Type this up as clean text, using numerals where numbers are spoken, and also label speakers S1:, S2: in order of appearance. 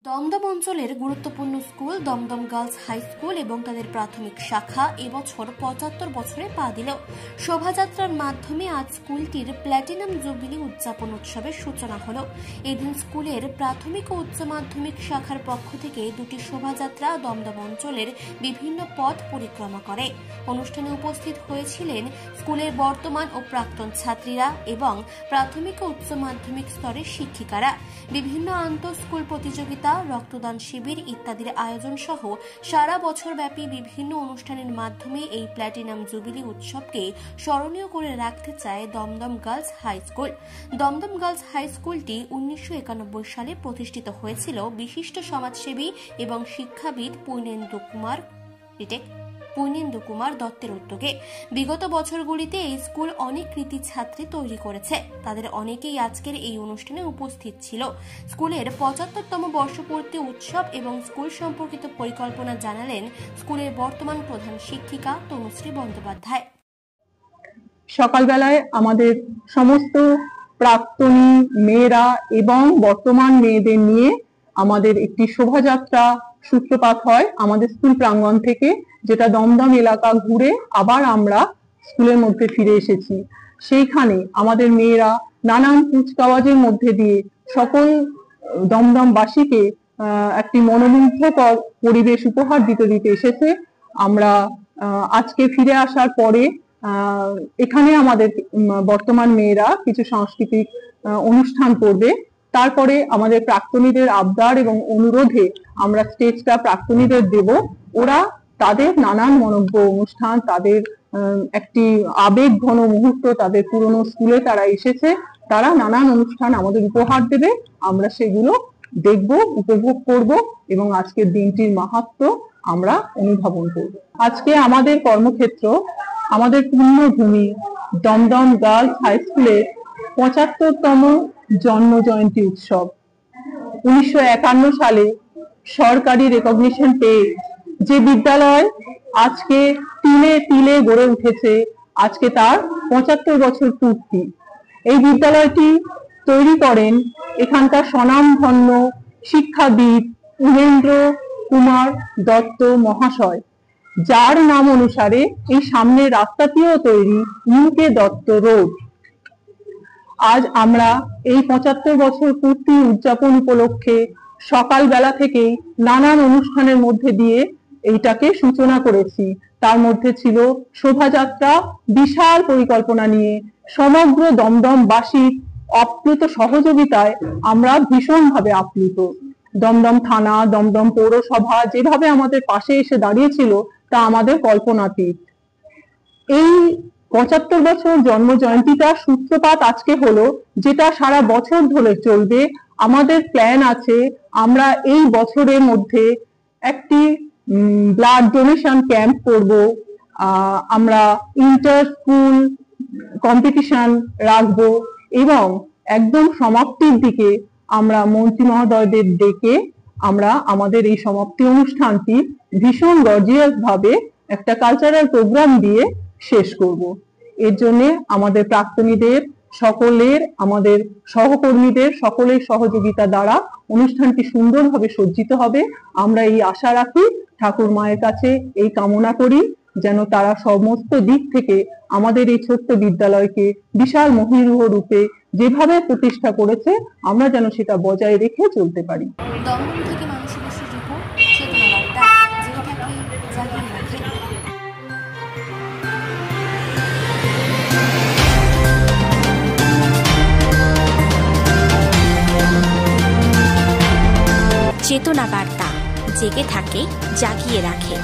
S1: দমদম অঞ্চলের গুরুত্বপূর্ণ school Dum Dum girls high school এবং তাদের প্রাথমিক শাখা এবছর ৭৫ বছরে পা দিল। শোভাযাত্রার মাধ্যমে আজ স্কুলটির প্ল্যাটিনাম জুবিলি উদযাপন উৎসবের সূচনা হল। এদিন স্কুলের প্রাথমিক ও উচ্চ মাধ্যমিক শাখার পক্ষ থেকে দুটি শোভাযাত্রা দমদম অঞ্চলের বিভিন্ন পথ পরিক্রমা করে। অনুষ্ঠানে উপস্থিত হয়েছিলেন স্কুলের বর্তমান ও প্রাক্তন ছাত্রীরা এবং প্রাথমিক ও উচ্চ মাধ্যমিক স্তরের শিক্ষিকারা। বিভিন্ন আন্তঃ স্কুল প্রতিযোগিতা, রক্তদান শিবির ইত্যাদির আয়োজন সহ সারা বছর ব্যাপী বিভিন্ন অনুষ্ঠানের মাধ্যমে এই প্ল্যাটিনাম জুবিলি উৎসবকে স্মরণীয় করে রাখতে চায় Dum Dum girls high school. Dum Dum girls high স্কুলটি ১৯৯১ সালে প্রতিষ্ঠিত হয়েছিল বিশিষ্ট সমাজসেবী এবং শিক্ষাবিদ পূর্ণেন্দু কুমার দত্তের উদ্যোগে। বিগত বছরগুলিতে এই স্কুল অনেক কৃতী ছাত্রী তৈরি করেছে। তাদের অনেকেই আজকের এই অনুষ্ঠানে উপস্থিত ছিল। স্কুলের ৭৫তম বর্ষপূর্তি উৎসব এবং স্কুল সম্পর্কিত পরিকল্পনা জানালেন স্কুলের বর্তমান প্রধান শিক্ষিকা তনুশ্রী বন্দ্যোপাধ্যায়।
S2: সকালবেলায় আমাদের সমস্ত প্রাক্তনী মেয়েরা এবং বর্তমান মেয়েদের নিয়ে আমাদের একটি শোভাযাত্রা সূত্রপাত হয় আমাদের স্কুল প্রাঙ্গণ থেকে, যেটা দমদম এলাকা ঘুরে আবার আমরা স্কুলের মধ্যে ফিরে এসেছি। সেইখানে আমাদের মেয়েরা নানান কুচকাওয়াজের মধ্যে দিয়ে সকল দমদমবাসীকে একটি মনোমুগ্ধকর পরিবেশ উপহার দিতে এসেছে। আমরা আজকে ফিরে আসার পরে এখানে আমাদের বর্তমান মেয়েরা কিছু সাংস্কৃতিক অনুষ্ঠান করবে। তারপরে আমাদের প্রাক্তনীদের আবদার এবং অনুরোধে আমরা স্টেজটা প্রাক্তনীদের দেব। ওরা তাদের নানান মনোজ্ঞ অনুষ্ঠান, তাদের একটি আবেগ ঘন মুহূর্ত, তাদের পুরনো স্কুলে তারা এসেছে, তারা নানান অনুষ্ঠান আমাদের উপহার দেবে। আমরা সেগুলো দেখব, উপভোগ করব এবং আজকের দিনটির মাহাত্ম্য আমরা অনুধাবন করব। আজকে আমাদের কর্মক্ষেত্র, আমাদের পুণ্যভূমি দমদম গার্লস হাই স্কুলের ৭৫তম জন্ম জয়ন্তী উৎসব। ১৯৫১ সালে সরকারি রেকগনিশন পেয়ে যে বিদ্যালয় আজকে তিলে তিলে গড়ে উঠেছে, আজকে তার ৭৫ বছর পূর্তি। এই বিদ্যালয়টি তৈরি করেন এখানকার স্বনামধন্য শিক্ষাবিদ পূর্ণেন্দু কুমার দত্ত মহাশয়, যার নাম অনুসারে এই সামনের রাস্তাটিও তৈরি, ইউকে দত্ত রোড। আজ আমরা এই ৭৫ বছর পূর্তি উদযাপন উপলক্ষে সকালবেলা থেকেই নানান অনুষ্ঠানের মধ্যে দিয়ে এইটাকে সূচনা করেছি। তার মধ্যে ছিল শোভাযাত্রা, বিশাল পরিকল্পনা নিয়ে সমগ্র দমদমবাসীর অপ্লুত সহযোগিতায় আমরা ভীষণভাবে আপ্লুত। দমদম থানা, দমদম পৌরসভা যেভাবে আমাদের পাশে এসে দাঁড়িয়েছিল তা আমাদের কল্পনাতীত। এই ৭৫ বছর জন্ম জয়ন্তীটার সূত্রপাত আজকে হলো, যেটা সারা বছর ধরে চলবে। আমাদের প্ল্যান আছে আমরা এই বছরের মধ্যে একটি ব্লাড ডোনেশন ক্যাম্প করব, আমরা ইন্টার স্কুল কম্পিটিশন রাখবো এবং একদম সমাপ্তির দিকে আমরা মন্ত্রী মহোদয়দের ডেকে আমরা আমাদের এই সমাপ্তি অনুষ্ঠানটি ভীষণ গর্জিয়াস ভাবে একটা কালচারাল প্রোগ্রাম দিয়ে শেষ করব। এর জন্য আমাদের প্রাক্তনীদের সকলের, আমাদের সহকর্মীদের সকলের সহযোগিতা দ্বারা অনুষ্ঠানটি সুন্দরভাবে সজ্জিত হবে। আমরা এই আশা রাখি, ঠাকুর মায়ের কাছে এই কামনা করি যেন তারা সমস্ত দিক থেকে আমাদের এই ছোট্ট বিদ্যালয়কে বিশাল মহীরুহ রূপে যেভাবে প্রতিষ্ঠা করেছে আমরা যেন সেটা বজায় রেখে চলতে পারি।
S3: চেতনা বার্তা, জেগে থাকে, জাগিয়ে রাখে।